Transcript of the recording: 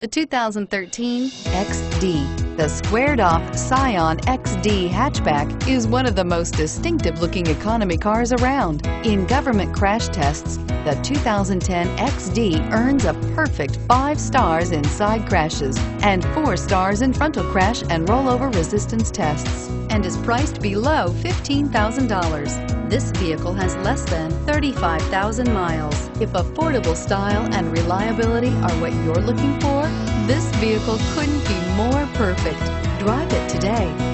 The 2013 XD. The squared-off Scion XD hatchback is one of the most distinctive-looking economy cars around. In government crash tests, the 2010 XD earns a perfect 5 stars in side crashes and 4 stars in frontal crash and rollover resistance tests, and is priced below $15,000. This vehicle has less than 35,000 miles. If affordable style and reliability are what you're looking for, this vehicle couldn't be more perfect. Drive it today.